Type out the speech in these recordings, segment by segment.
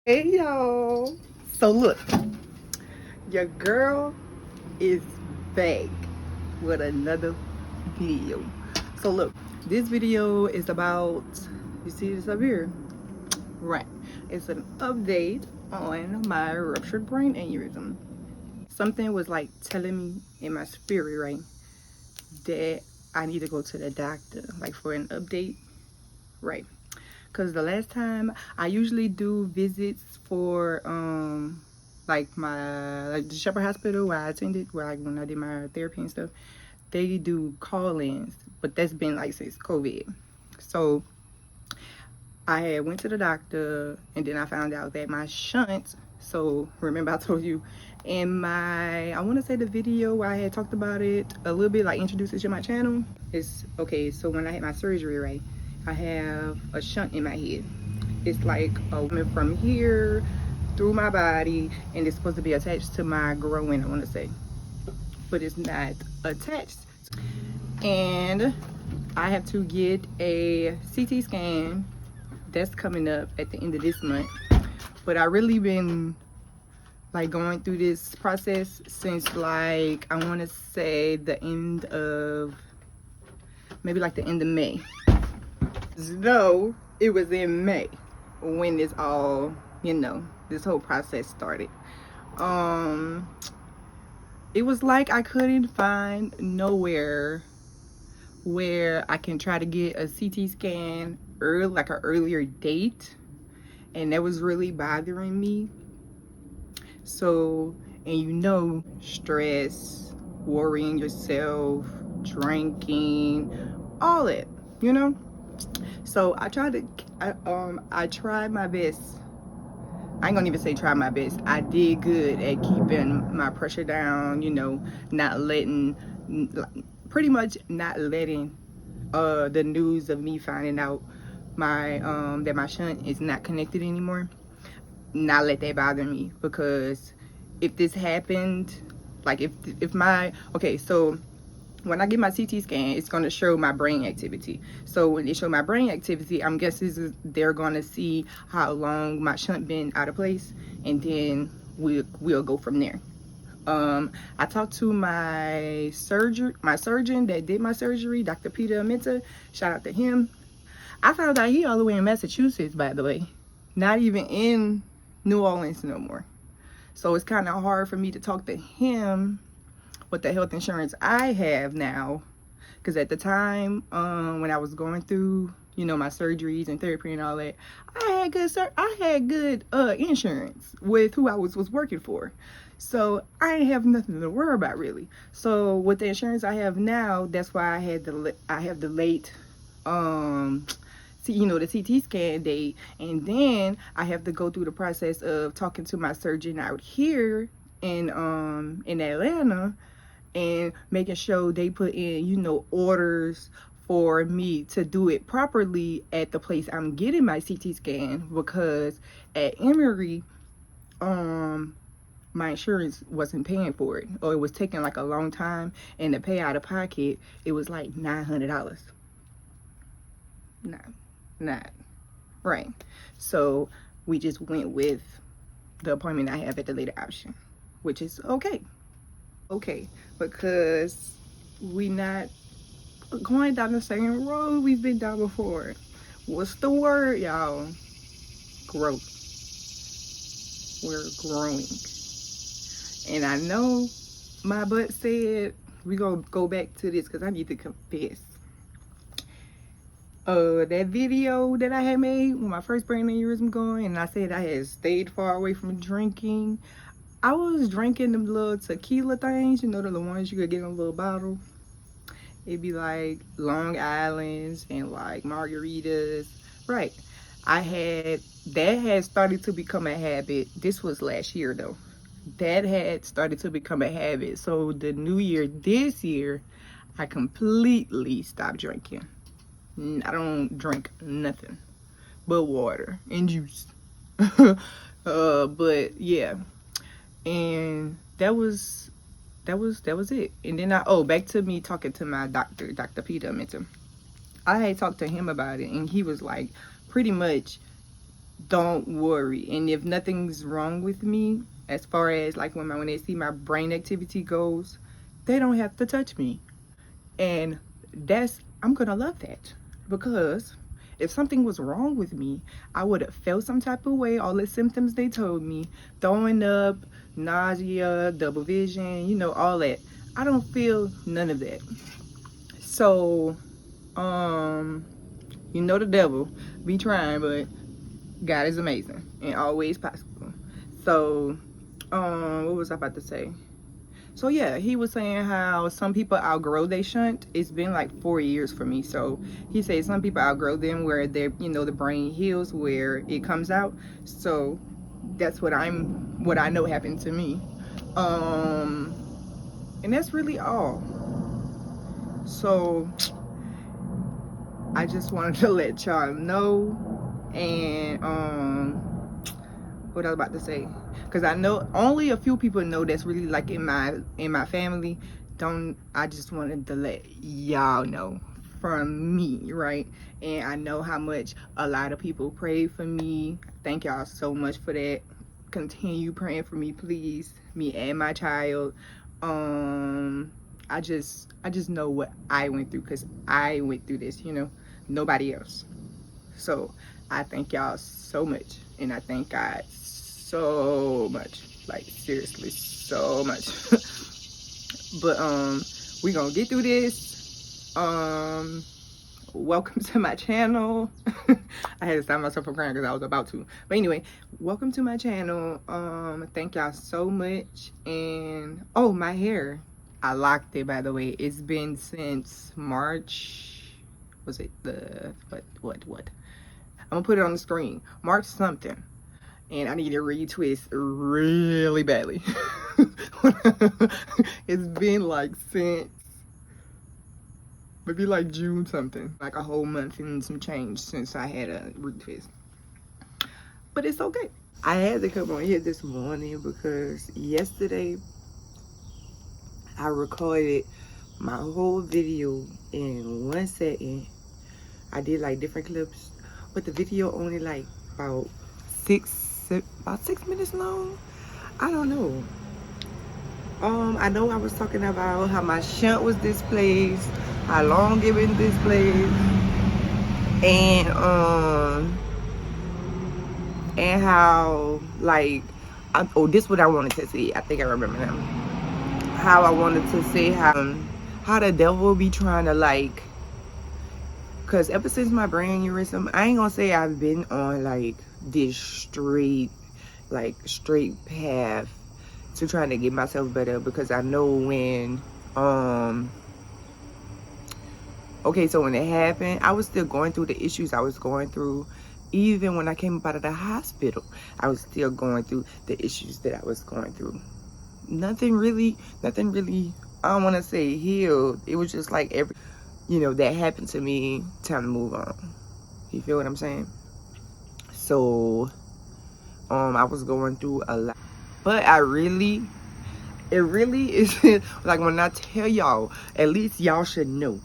Hey y'all. So look, your girl is back with another video. So look, this video is about, you see this up here? Right. It's an update on my ruptured brain aneurysm. Something was like telling me in my spirit, right, that I need to go to the doctor, like for an update, right? Because the last time I usually do visits for like the Shepherd Hospital where I attended, when I did my therapy and stuff, they do call-ins, but that's been like since COVID. So I had went to the doctor, and then I found out that my shunt, so remember I told you in my, I want to say the video where I had talked about it a little bit, like introduced it to my channel. It's okay. So when I had my surgery, right, I have a shunt in my head. It's like a woman from here through my body, and it's supposed to be attached to my groin, I want to say, but it's not attached. And I have to get a CT scan that's coming up at the end of this month. But I really been like going through this process since, like, I want to say the end of, maybe like the end of May. No, it was in May when this all, this whole process started. It was like I couldn't find nowhere where I can try to get a CT scan early, like an earlier date, and that was really bothering me. So, and stress, worrying yourself, drinking, all that, you know. So I tried my best. I ain't gonna even say try my best. I did good at keeping my pressure down, not letting, pretty much not letting the news of me finding out my that my shunt is not connected anymore, not let that bother me. Because if this happened, like if my, okay, so when I get my CT scan, it's going to show my brain activity. So when they show my brain activity, I'm guessing they're going to see how long my shunt been out of place, and then we'll go from there. I talked to my surgeon that did my surgery, Dr. Peter Amenta. Shout out to him. I found out he all the way in Massachusetts, by the way, not even in New Orleans no more. So it's kind of hard for me to talk to him with the health insurance I have now, because at the time when I was going through my surgeries and therapy and all that, I had good insurance with who I was working for, so I didn't have nothing to worry about really. So with the insurance I have now, that's why I have the late the CT scan date, and then I have to go through the process of talking to my surgeon out here in Atlanta, and making sure they put in, orders for me to do it properly at the place I'm getting my CT scan. Because at Emory, my insurance wasn't paying for it, or it was taking like a long time, and to pay out of pocket, it was like $900. Not right. So we just went with the appointment I have at the later option, which is okay. Because we not going down the same road we've been down before. What's the word, y'all? Growth. We're growing. And I know my butt said we gonna go back to this because I need to confess. That video that I had made when my first brain aneurysm going, and I said I had stayed far away from drinking. I was drinking them little tequila things, the ones you could get in a little bottle. It'd be like Long Islands and like margaritas. Right. That had started to become a habit. This was last year though. That had started to become a habit. So the new year, this year, I completely stopped drinking. I don't drink nothing but water and juice. But yeah. And that was it. And then back to me talking to my doctor, Dr. Peter Minton. I had talked to him about it, and he was like, pretty much don't worry. And if nothing's wrong with me, as far as like when they see my brain activity goes, they don't have to touch me. And I'm gonna love that, because if something was wrong with me, I would have felt some type of way, all the symptoms they told me, throwing up, nausea, double vision, all that. I don't feel none of that. So, the devil be trying, but God is amazing and always possible. So, what was I about to say? So yeah, he was saying how some people outgrow they shunt. It's been like 4 years for me. So he said some people outgrow them where they're, the brain heals, where it comes out. So that's what I know happened to me. And that's really all. So I just wanted to let y'all know. And what I was about to say, because I know only a few people know that's really like in my family. I just wanted to let y'all know from me, right? And I know how much a lot of people pray for me. Thank y'all so much for that. Continue praying for me, please, me and my child. I just know what I went through, because I went through this, nobody else. So I thank y'all so much, and I thank God so much, like seriously so much. But we gonna get through this. Welcome to my channel. I had to stop myself from crying because I was about to, but anyway, welcome to my channel. Thank y'all so much. And oh, my hair, I locked it, by the way. It's been since March. Was it the what I'm gonna put it on the screen, March something, and I need to retwist really badly. It's been like since maybe like June something, like a whole month and some change since I had a retwist. But it's okay. I had to come on here this morning because yesterday I recorded my whole video in 1 second. I did like different clips, but the video only like about 6 minutes long. I don't know. I know I was talking about how my shunt was displaced, how long it been displaced, and how like this is what I wanted to say. I think I remember now. How I wanted to say how the devil be trying to like. Because ever since my brain aneurysm, I ain't gonna say I've been on like this straight path to trying to get myself better, because I know when okay, so when it happened, I was still going through the issues I was going through. Even when I came up out of the hospital, I was still going through the issues that I was going through. Nothing really, I don't want to say healed. It was just like that happened to me, time to move on. You feel what I'm saying? So I was going through a lot, but it really is like, when I tell y'all, at least y'all should know,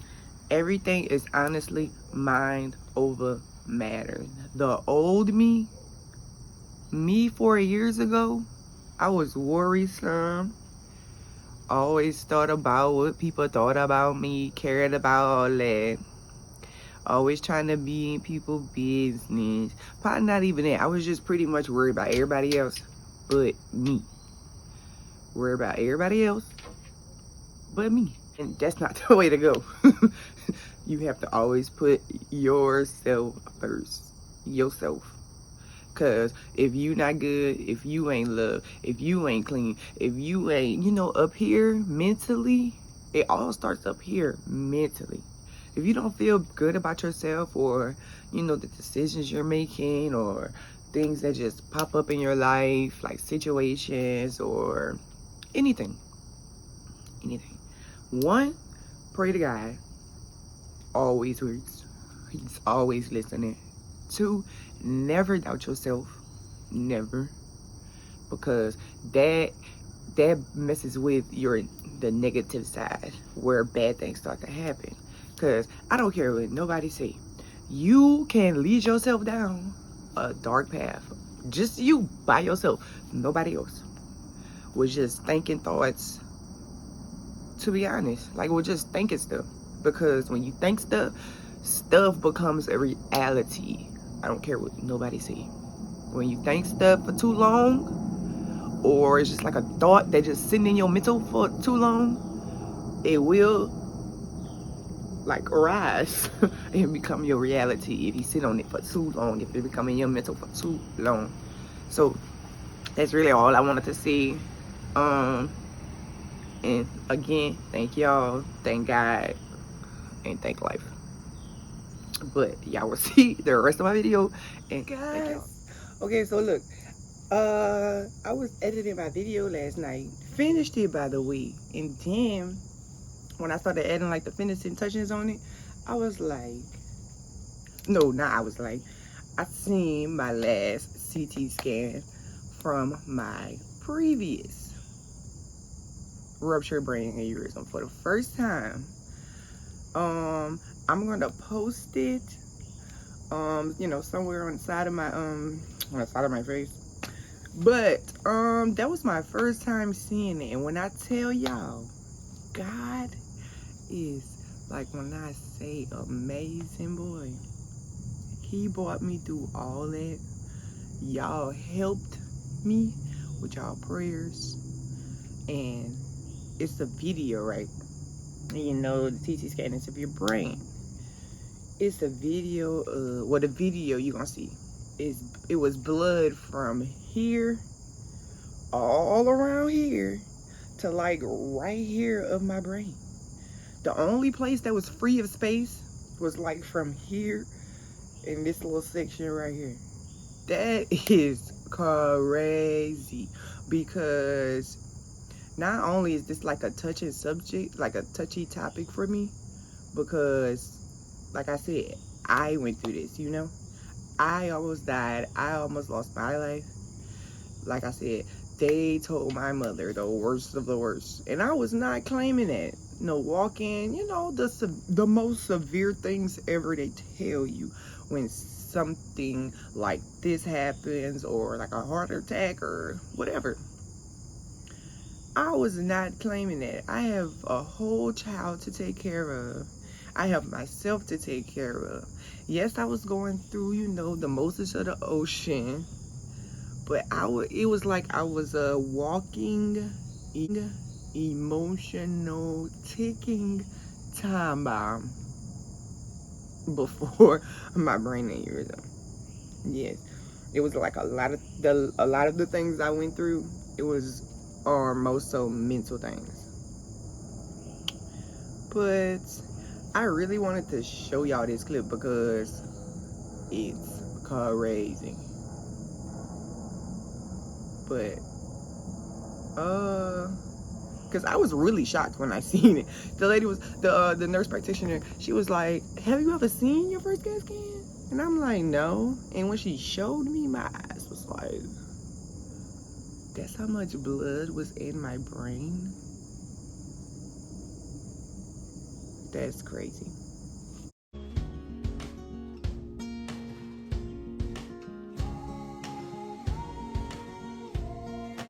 everything is honestly mind over matter. The old me 4 years ago, I was worrisome, always thought about what people thought about me, cared about all that, always trying to be in people's business. Probably not even that. I was just pretty much worried about everybody else but me. Worried about everybody else but me. And that's not the way to go. You have to always put yourself first. Yourself. Because if you not good, if you ain't love, if you ain't clean, if you ain't, up here mentally, it all starts up here mentally. If you don't feel good about yourself, or, the decisions you're making, or things that just pop up in your life, like situations or anything. One, pray to God. Always works. He's always listening. 2, never doubt yourself. Never. Because that messes with the negative side, where bad things start to happen. Because I don't care what nobody say, you can lead yourself down a dark path. Just you by yourself, nobody else. Was just thinking thoughts, to be honest. Like, we're just thinking stuff. Because when you think stuff, stuff becomes a reality. I don't care what nobody say. When you think stuff for too long, or it's just like a thought that just sitting in your mental for too long, it will like rise and become your reality if you sit on it for too long, if it become in your mental for too long. So that's really all I wanted to say. And again, thank y'all, thank God, and thank life. But y'all will see the rest of my video, and thank y'all. Okay, so look, I was editing my video last night, finished it by the way, and then when I started adding like the finishing touches on it, I was like, no, not I was like, I seen my last CT scan from my previous ruptured brain aneurysm for the first time. I'm gonna post it, you know, somewhere on the side of my on the side of my face. But that was my first time seeing it, and when I tell y'all, God is, like, when I say amazing, boy, he brought me through all that. Y'all helped me with y'all prayers, and it's a video, right? And you know, the CT scan is of your brain. It's a video, the video you're gonna see is, it was blood from here all around here to like right here of my brain. The only place that was free of space was like from here in this little section right here. That is crazy, because not only is this like a touching subject, like a touchy topic for me, because like I said, I went through this, you know. I almost died. I almost lost my life. Like I said, they told my mother the worst of the worst, and I was not claiming it. No, walking, you know, the most severe things ever they tell you when something like this happens, or like a heart attack or whatever. I was not claiming that. I have a whole child to take care of. I have myself to take care of. Yes, I was going through, you know, the Moses of the ocean, but it was like I was a walking, emotional, ticking time bomb before my brain aneurysm. Yes, it was like a lot of the things I went through. It was most so mental things. But I really wanted to show y'all this clip because it's crazy. But because I was really shocked when I seen it. The lady was the nurse practitioner. She was like, "Have you ever seen your first CAT scan?" And I'm like, "No." And when she showed me, my eyes was like, that's how much blood was in my brain. That's crazy.